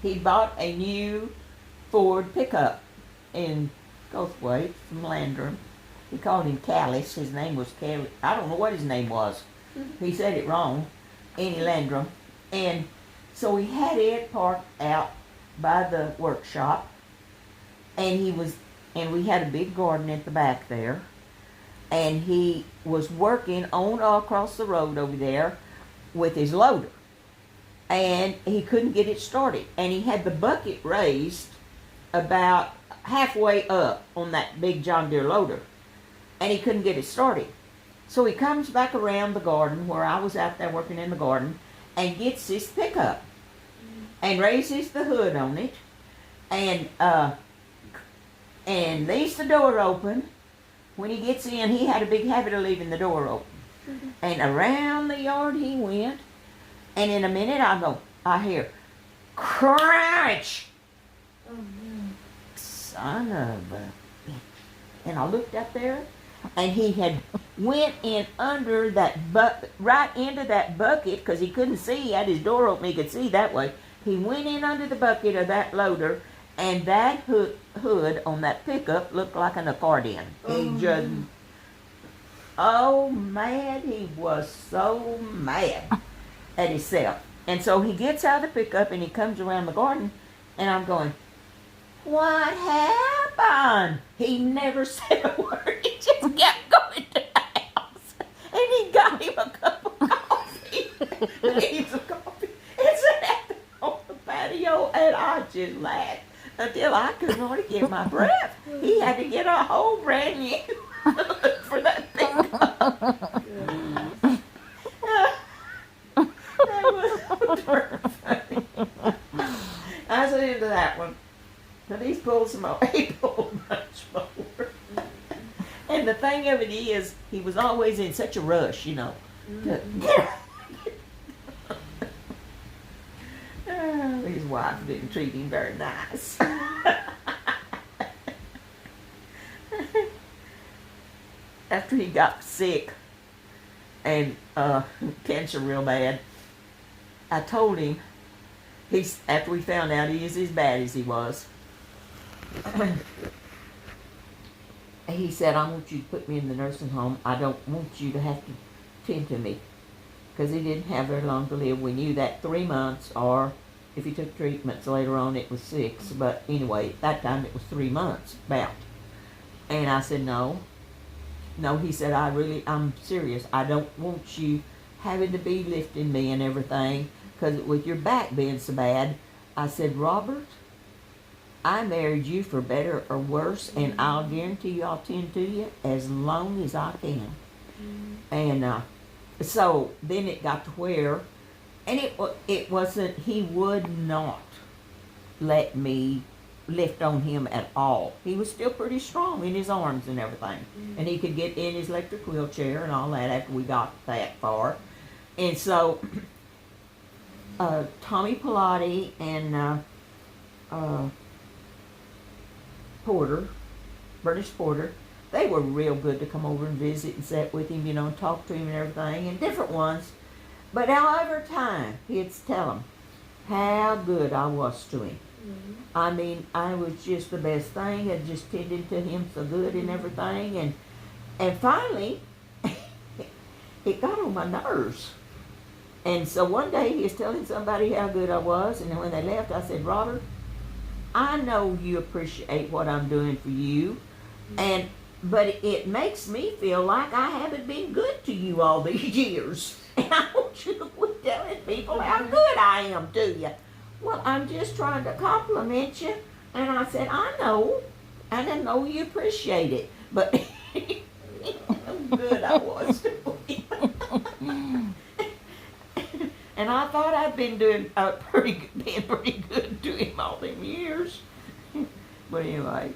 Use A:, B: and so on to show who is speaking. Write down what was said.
A: He bought a new Ford pickup in Goldthwaite from Landrum. He called him Callis. His name was Callis. I don't know what his name was. He said it wrong. Any Landrum. And so he had it parked out by the workshop. And we had a big garden at the back there. And he was working on across the road over there with his loader. And he couldn't get it started. And he had the bucket raised about halfway up on that big John Deere loader. And he couldn't get it started. So he comes back around the garden where I was out there working in the garden and gets this pickup and raises the hood on it and leaves the door open. When he gets in, he had a big habit of leaving the door open. And around the yard he went. And in a minute I hear, crunch! Oh, no. Son of a... And I looked up there, and he had went in under that right into that bucket, because he couldn't see. He had his door open, he could see that way. He went in under the bucket of that loader, and that hood on that pickup looked like an accordion. He just... Oh, mad. He was so mad at himself. And so he gets out of the pickup and he comes around the garden, and I'm going, what happened? He never said a word. He just kept going to the house. And he got him a cup of coffee. Gave some coffee and sat on the patio, and I just laughed until I could hardly get my breath. He had to get a whole brand new for that pickup. I was into that one. But he's pulled some more. He pulled much more. And the thing of it is, he was always in such a rush, you know. His wife didn't treat him very nice. After he got sick and cancer real bad, I told him, after we found out he is as bad as he was, he said, I want you to put me in the nursing home. I don't want you to have to tend to me. Because he didn't have very long to live. We knew that 3 months, or if he took treatments later on, it was 6. But anyway, at that time it was 3 months, about. And I said, no. No, he said, I'm serious. I don't want you having to be lifting me and everything, because with your back being so bad. I said, Robert, I married you for better or worse, and I'll guarantee you I'll tend to you as long as I can. And so then it got to where, and it wasn't, he would not let me lift on him at all. He was still pretty strong in his arms and everything. And he could get in his electric wheelchair and all that after we got that far. And so Tommy Pilati and Porter, British Porter, they were real good to come over and visit and sit with him, you know, and talk to him and everything, and different ones. But however time, he'd tell them how good I was to him. I mean, I was just the best thing, and just tended to him so good and everything. And finally, it got on my nerves. And so one day he was telling somebody how good I was, and when they left, I said, Robert, I know you appreciate what I'm doing for you, but it makes me feel like I haven't been good to you all these years. And I want you to quit telling people how good I am to you. Well, I'm just trying to compliment you. And I said, I know, and I know you appreciate it, but how good I was to him. And I thought I'd been doing being pretty good to him all them years. But anyway,